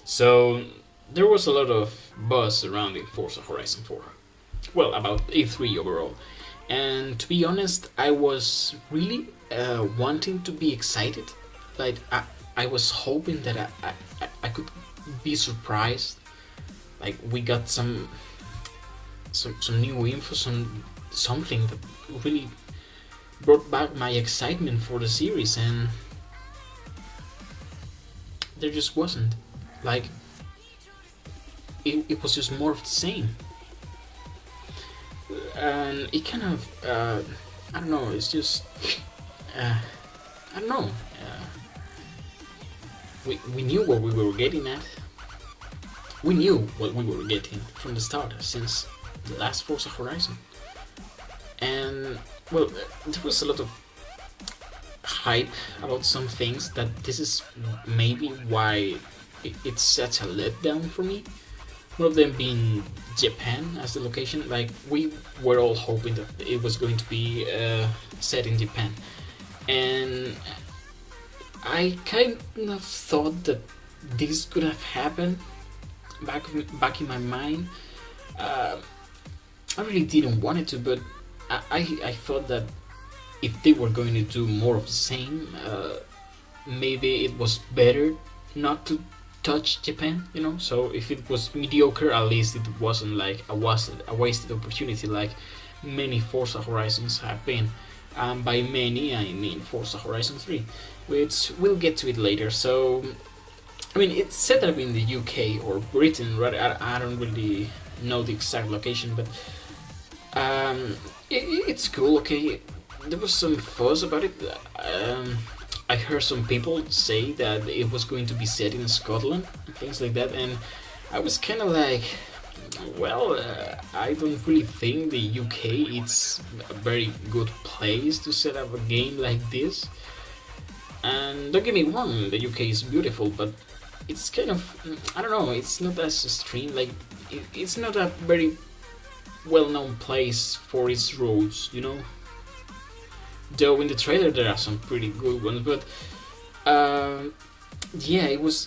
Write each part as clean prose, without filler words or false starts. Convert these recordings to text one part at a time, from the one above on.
So there was a lot of buzz surrounding Forza Horizon 4. Well, about E3 overall. And to be honest, I was really wanting to be excited. Like I was hoping that I could be surprised. Like we got some new info, something that really brought back my excitement for the series, and there just wasn't. Like it was just more of the same, and it kind of I don't know. It's just I don't know. We knew what we were getting at. We knew what we were getting from the start since the last Forza Horizon, and well, there was a lot of hype about some things that this is maybe why it's such a letdown for me. One of them being Japan as the location. Like we were all hoping that it was going to be set in Japan, and I kind of thought that this could have happened back in my mind. Uh, I really didn't want it to, but I thought that if they were going to do more of the same, maybe it was better not to touch Japan, you know. So if it was mediocre, at least it wasn't like a wasted opportunity, like many Forza Horizons have been. By many, I mean Forza Horizon 3, which we'll get to it later. So, I mean, it's set up in the UK or Britain, right? I don't really know the exact location, but it's cool. Okay, there was some fuss about it. I heard some people say that it was going to be set in Scotland and things like that, and I was kind of like, well, I don't really think the UK is a very good place to set up a game like this. And don't get me wrong, the UK is beautiful, but it's kind of, I don't know, it's not as extreme. Like it's not a very well-known place for its roads, you know. Though in the trailer there are some pretty good ones, but yeah, it was.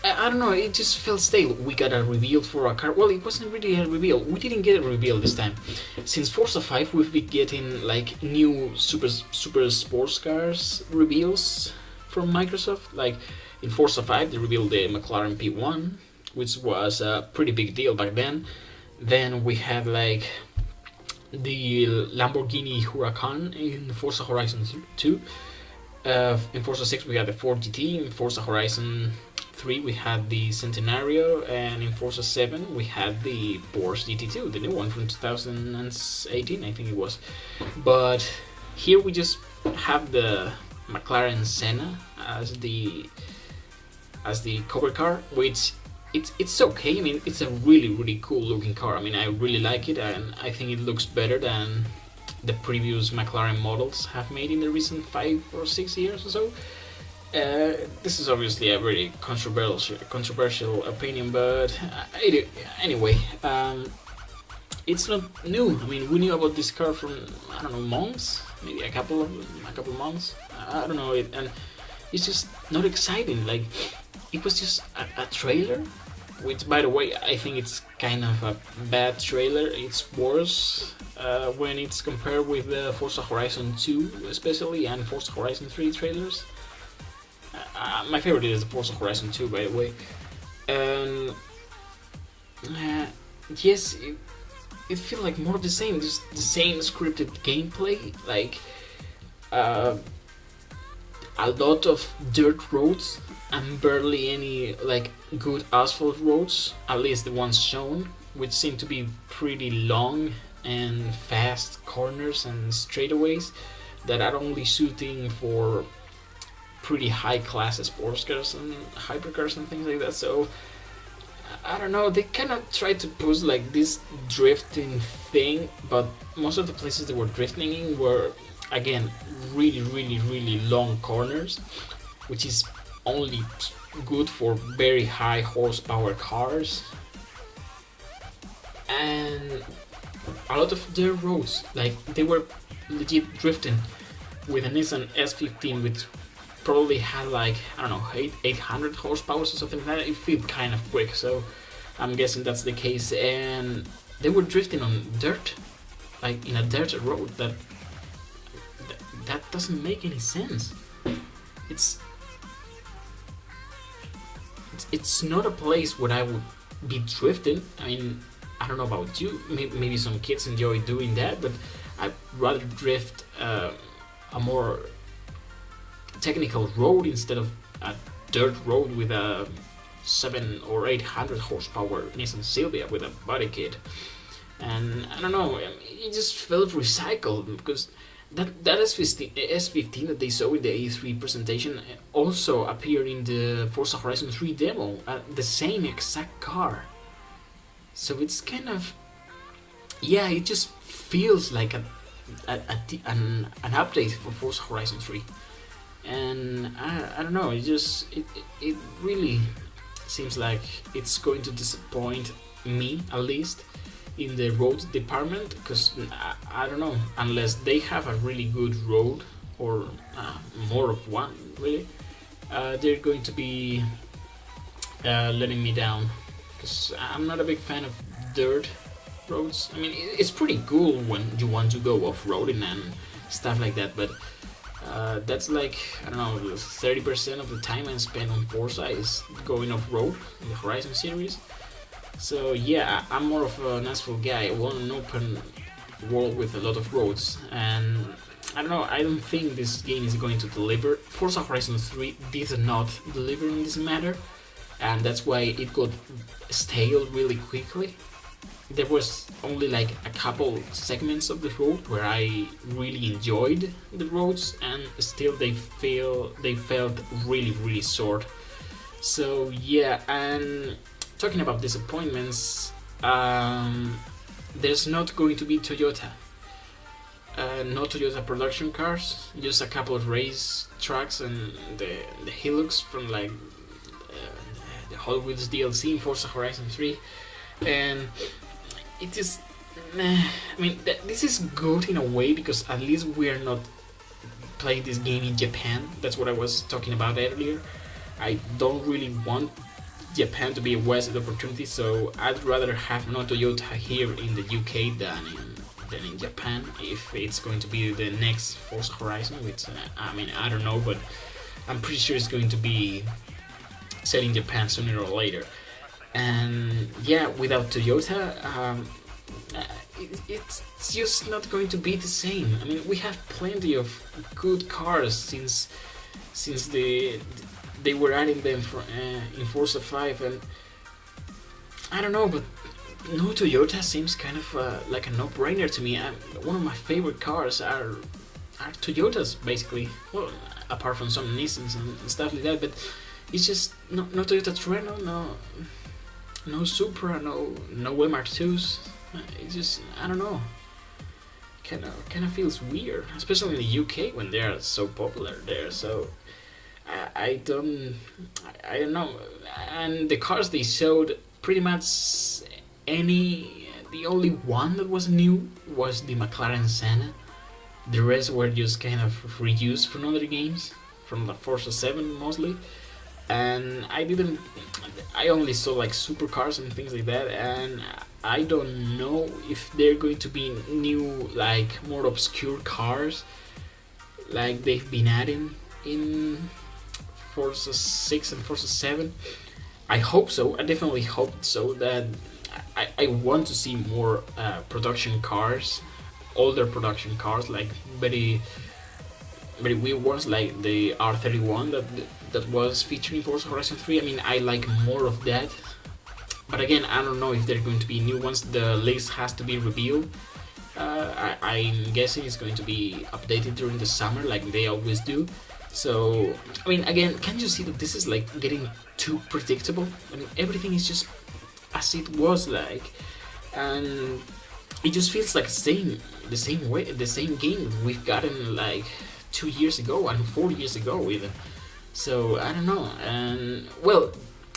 I don't know, it just felt stale. We got a reveal for a car. Well, it wasn't really a reveal. We didn't get a reveal this time. Since Forza 5, we've been getting like new super sports cars reveals from Microsoft. Like in Forza 5, they revealed the McLaren P1, which was a pretty big deal back then. Then we had like the Lamborghini Huracan in Forza Horizon 2. In Forza 6 we had the Ford GT. In Forza Horizon 3 we had the Centenario, and in Forza 7 we had the Porsche GT2, the new one from 2018, I think it was. But here we just have the McLaren Senna as the cover car, which it's okay. I mean, it's a really cool looking car. I mean, I really like it, and I think it looks better than the previous McLaren models have made in the recent 5 or 6 years or so. This is obviously a very controversial opinion, but anyway, it's not new. I mean, we knew about this car from, I don't know, months, maybe a couple months. I don't know, and it's just not exciting. Like it was just a trailer, which, by the way, I think it's kind of a bad trailer. It's worse when it's compared with the Forza Horizon 2 especially, and Forza Horizon 3 trailers. My favorite is the Forza Horizon 2, by the way. And yes, it feels like more of the same, just the same scripted gameplay, like a lot of dirt roads and barely any like good asphalt roads, at least the ones shown, which seem to be pretty long and fast corners and straightaways that are only suiting for pretty high class sports cars and hypercars and things like that. So I don't know, they kind of tried to push like this drifting thing, but most of the places they were drifting in were, again, really long corners, which is only good for very high horsepower cars. And a lot of their roads, like they were legit drifting with a Nissan S15 with probably had like, I don't know, 800 horsepower or something like that. It felt kind of quick, so I'm guessing that's the case. And they were drifting on dirt, like in a dirt road. That doesn't make any sense. It's not a place where I would be drifting. I mean, I don't know about you. Maybe some kids enjoy doing that, but I'd rather drift a more technical road instead of a dirt road with a 700 or 800 horsepower Nissan Silvia with a body kit. And I don't know, it just felt recycled, because that S15 that they saw in the A3 presentation also appeared in the Forza Horizon 3 demo, the same exact car. So it's kind of, yeah, it just feels like an update for Forza Horizon 3. And I don't know, it really seems like it's going to disappoint me, at least in the road department, because I don't know, unless they have a really good road, or more of one really, they're going to be letting me down, because I'm not a big fan of dirt roads. I mean, it's pretty cool when you want to go off-roading and stuff like that, but that's like, I don't know, 30% of the time I spend on Forza is going off-road in the Horizon series. So yeah, I'm more of an asphalt guy. I want an open world with a lot of roads, and I don't know, I don't think this game is going to deliver. Forza Horizon 3 did not deliver in this matter, and that's why it got stale really quickly. There was only like a couple segments of the road where I really enjoyed the roads, and still they felt really short. So yeah, and talking about disappointments, there's not going to be Toyota. No Toyota production cars, just a couple of race trucks and the Hilux from like the Hot Wheels DLC in Forza Horizon 3. And it just, I mean, this is good in a way, because at least we're not playing this game in Japan. That's what I was talking about earlier. I don't really want Japan to be a wasted opportunity, so I'd rather have no Toyota here in the UK than in Japan, if it's going to be the next Forza Horizon, which I mean, I don't know, but I'm pretty sure it's going to be set in Japan sooner or later. And yeah, without Toyota, it's just not going to be the same. I mean, we have plenty of good cars since they were adding them in Forza 5, and I don't know, but no Toyota seems kind of like a no-brainer to me. One of my favorite cars are Toyotas, basically. Well, apart from some Nissans and stuff like that, but it's just no Toyota Terreno, no Supra, no MR2s. It's just, I don't know. Kind of feels weird, especially in the UK when they are so popular there. So I don't know. And the cars they showed, pretty much the only one that was new was the McLaren Senna. The rest were just kind of reused from other games, from the Forza 7 mostly. And I only saw like supercars and things like that, and I don't know if they're going to be new, like more obscure cars like they've been adding in Forza 6 and Forza 7. I hope so. I definitely hope so. That I want to see more production cars, older production cars, like very weird ones, like the R31 that was featured in Forza Horizon 3. I mean, I like more of that. But again, I don't know if there are going to be new ones. The list has to be revealed. I'm guessing it's going to be updated during the summer, like they always do. So, I mean, again, can't you see that this is like getting too predictable? I mean, everything is just as it was like, and it just feels like the same game we've gotten like 2 years ago and 4 years ago even. So I don't know, and well,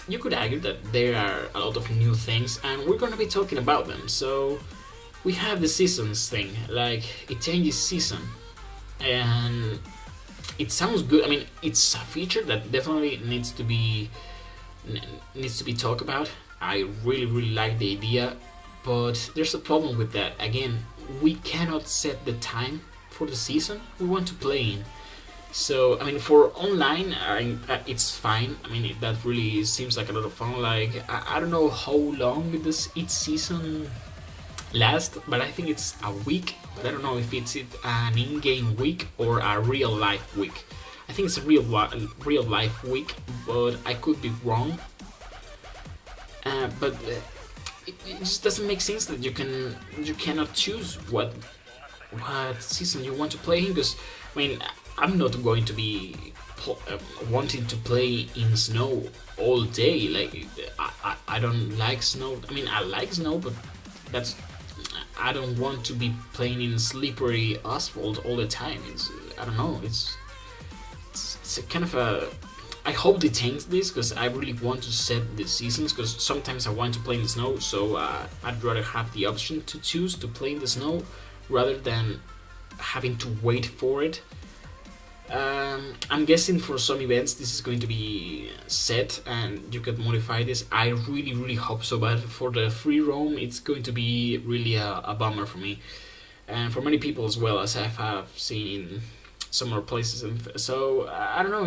you could argue that there are a lot of new things, and we're gonna be talking about them. So we have the seasons thing, like it changes season, and it sounds good. I mean, it's a feature that definitely needs to be talked about. I really like the idea, but there's a problem with that. Again, we cannot set the time for the season we want to play in. So I mean, for online, it's fine. I mean, that really seems like a lot of fun. Like I don't know how long this each season lasts, but I think it's a week. But I don't know if it's an in-game week or a real life week. I think it's a real life week, but I could be wrong. But it just doesn't make sense that you cannot choose what season you want to play in, because I mean I'm not going to be wanting to play in snow all day. Like I don't like snow. I mean I like snow, but that's I don't want to be playing in slippery asphalt all the time. I don't know. It's a kind of a. I hope they change this, because I really want to set the seasons, because sometimes I want to play in the snow, so I'd rather have the option to choose to play in the snow rather than having to wait for it. I'm guessing for some events this is going to be set and you could modify this. I really hope so, but for the free roam it's going to be really a bummer for me and for many people as well, as I have seen in some other places. And so I don't know,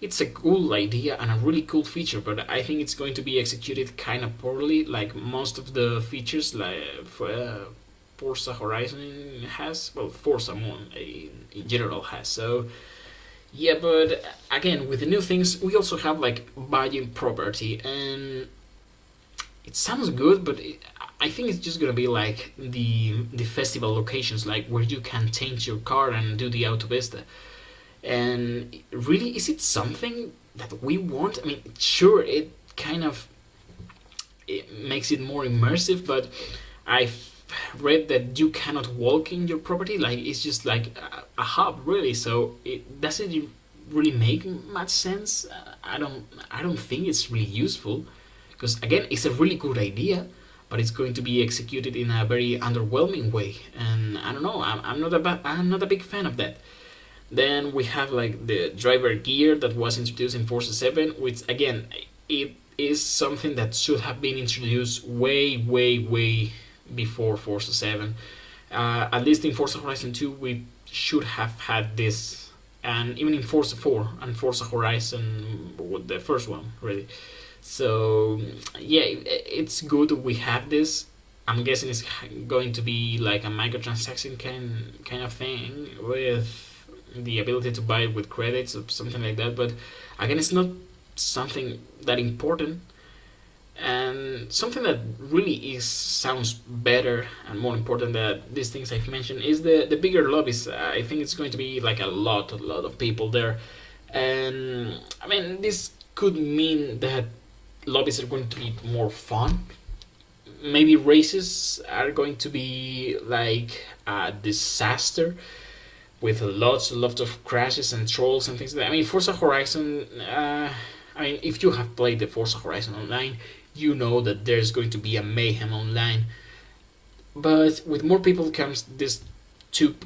it's a cool idea and a really cool feature, but I think it's going to be executed kind of poorly, like most of the features like Forza Horizon has, well, Forza more in general has. So yeah, but again, with the new things, we also have like buying property, and it sounds good, but I think it's just gonna be like the festival locations, like where you can change your car and do the Autovista. And really, is it something that we want? I mean, sure, it kind of it makes it more immersive, but I've read that you cannot walk in your property. Like it's just like a hub, really. So it doesn't really make much sense. I don't think it's really useful, because again, it's a really good idea, but it's going to be executed in a very underwhelming way, and I don't know. I'm not a big fan of that. Then we have like the driver gear that was introduced in Forza 7, which again, it is something that should have been introduced way before Forza 7. At least in Forza Horizon 2, we should have had this, and even in Forza 4 and Forza Horizon, the first one, really. So yeah, it's good we have this. I'm guessing it's going to be like a microtransaction kind of thing with the ability to buy it with credits or something like that. But again, it's not something that important. And something that really sounds better and more important than these things I've mentioned is the bigger lobbies. I think it's going to be like a lot of people there, and I mean this could mean that lobbies are going to be more fun. Maybe races are going to be like a disaster with lots of crashes and trolls and things like that. I mean, Forza Horizon. I mean, if you have played the Forza Horizon online, you know that there's going to be a mayhem online. But with more people comes this two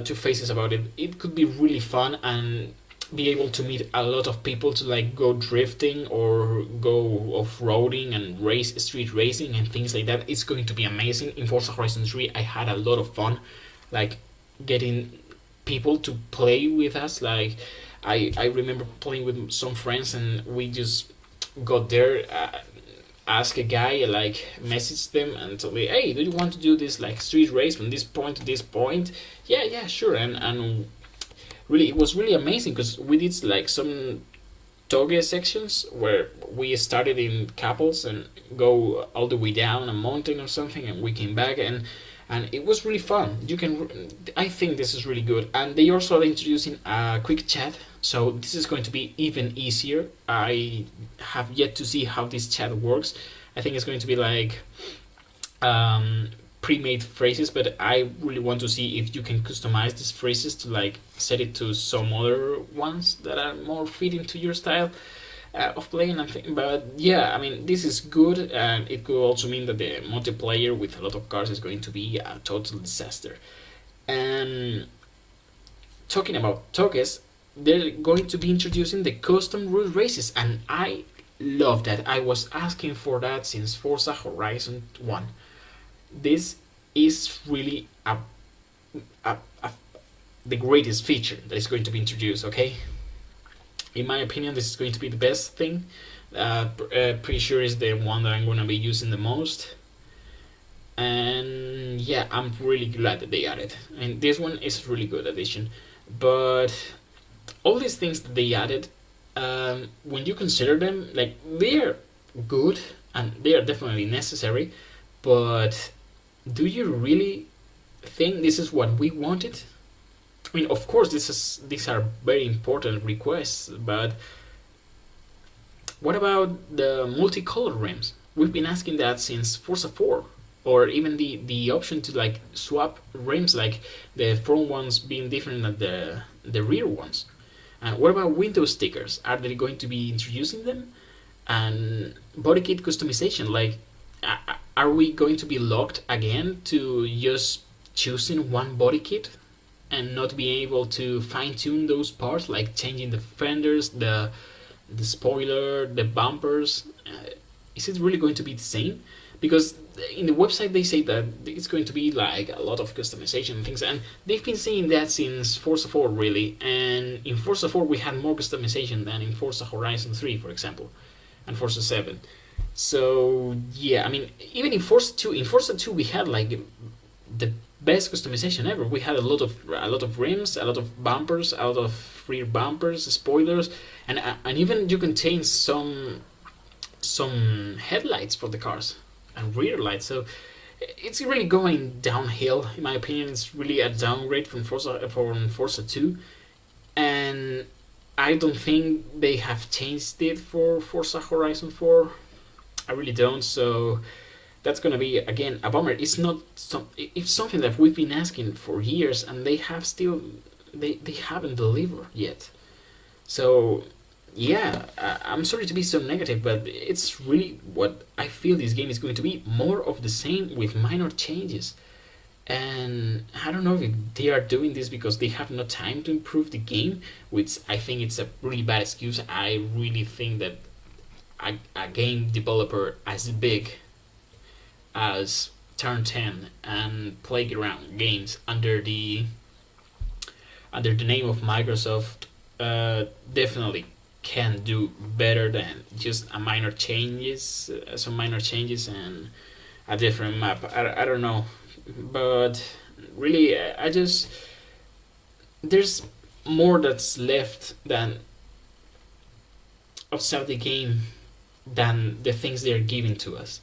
two faces about it. It could be really fun and be able to meet a lot of people to like go drifting or go off-roading and race street racing and things like that. It's going to be amazing. In Forza Horizon 3 I had a lot of fun like getting people to play with us. Like I remember playing with some friends and we just got there, ask a guy, like message them and told me, hey, do you want to do this like street race from this point to this point? Yeah, sure. And really, it was really amazing because we did like some toge sections where we started in couples and go all the way down a mountain or something, and we came back and it was really fun. I think this is really good, and they also are introducing a quick chat, so this is going to be even easier. I have yet to see how this chat works. I think it's going to be like pre-made phrases, but I really want to see if you can customize these phrases to like set it to some other ones that are more fitting to your style of playing. But yeah, I mean, this is good, and it could also mean that the multiplayer with a lot of cars is going to be a total disaster. And talking about Toges, they're going to be introducing the custom road races, and I love that. I was asking for that since Forza Horizon 1. This is really a the greatest feature that is going to be introduced, okay? In my opinion, this is going to be the best thing. Pretty sure is the one that I'm going to be using the most. And yeah, I'm really glad that they added. And this one is a really good addition. But all these things that they added, when you consider them, like, they're good and they are definitely necessary. But do you really think this is what we wanted? I mean, of course, these are very important requests, but what about the multicolored rims? We've been asking that since Forza 4, or even the option to like swap rims, like the front ones being different than the rear ones. And what about window stickers? Are they going to be introducing them? And body kit customization, like, are we going to be locked again to just choosing one body kit and not being able to fine tune those parts, like changing the fenders, the spoiler, the bumpers? Is it really going to be the same? Because in the website they say that it's going to be like a lot of customization and things, and they've been saying that since Forza 4 really. And in Forza 4 we had more customization than in Forza Horizon 3, for example, and Forza 7. So yeah, I mean, even in Forza 2 we had like the best customization ever. We had a lot of rims, a lot of bumpers, a lot of rear bumpers, spoilers, and even you can change some headlights for the cars and rear lights. So it's really going downhill, in my opinion. It's really a downgrade from Forza 2, and I don't think they have changed it for Forza Horizon 4. I really don't. So that's gonna be again a bummer. It's not it's something that we've been asking for years, and they haven't delivered yet. So yeah, I'm sorry to be so negative, but it's really what I feel this game is going to be: more of the same with minor changes. And I don't know if they are doing this because they have no time to improve the game, which I think it's a really bad excuse. I really think that a game developer as big as Turn 10 and Playground Games under the name of Microsoft definitely can do better than just some minor changes and a different map. I don't know, but really, I just, there's more that's left than outside the game than the things they're giving to us.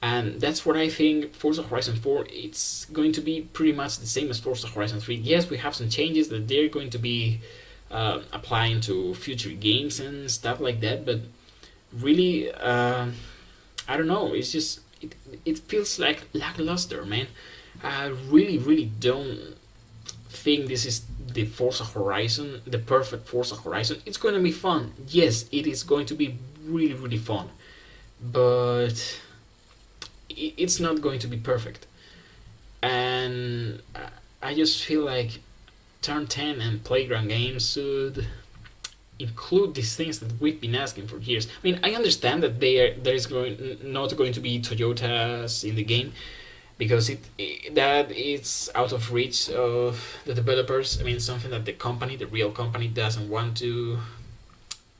And that's what I think Forza Horizon 4, it's going to be pretty much the same as Forza Horizon 3. Yes, we have some changes that they're going to be applying to future games and stuff like that, but really, I don't know, it's just, it feels like lackluster, man. I really don't think this is the Forza Horizon, the perfect Forza Horizon. It's going to be fun. Yes, it is going to be really fun, but it's not going to be perfect. And I just feel like Turn 10 and Playground Games should include these things that we've been asking for years. I mean, I understand that there's not going to be Toyotas in the game because that it's out of reach of the developers. I mean, something that the real company, doesn't want to.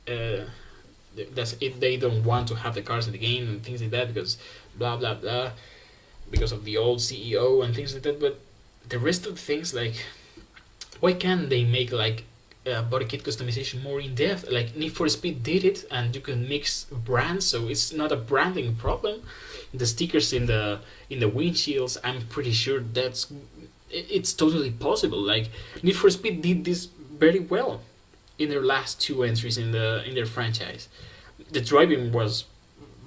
They don't want to have the cars in the game and things like that because blah blah blah, because of the old CEO and things like that. But the rest of the things, like, why can't they make like body kit customization more in depth? Like Need for Speed did it, and you can mix brands, so it's not a branding problem. The stickers in the windshields, I'm pretty sure it's totally possible. Like Need for Speed did this very well in their last two entries in their franchise. The driving was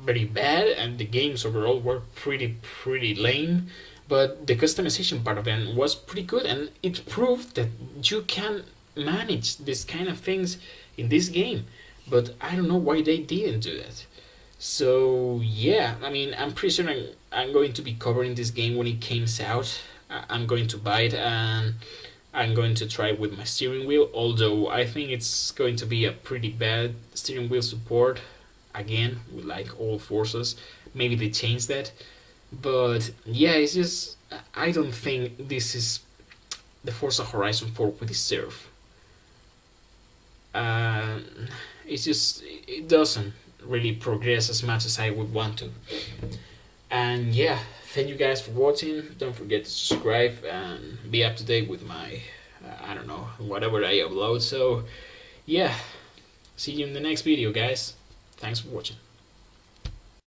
very bad, and the games overall were pretty lame. But the customization part of it was pretty good, and it proved that you can manage this kind of things in this game. But I don't know why they didn't do that. So yeah, I mean, I'm pretty sure I'm going to be covering this game when it comes out. I'm going to buy it, and I'm going to try with my steering wheel, although I think it's going to be a pretty bad steering wheel support. Again, with like all Forzas, maybe they change that. But yeah, it's just I don't think this is the Forza Horizon 4 we deserve. Uh, it's just it doesn't really progress as much as I would want to. And yeah, thank you guys for watching. Don't forget to subscribe and be up to date with my I don't know, whatever I upload. So yeah, see you in the next video, guys. Thanks for watching.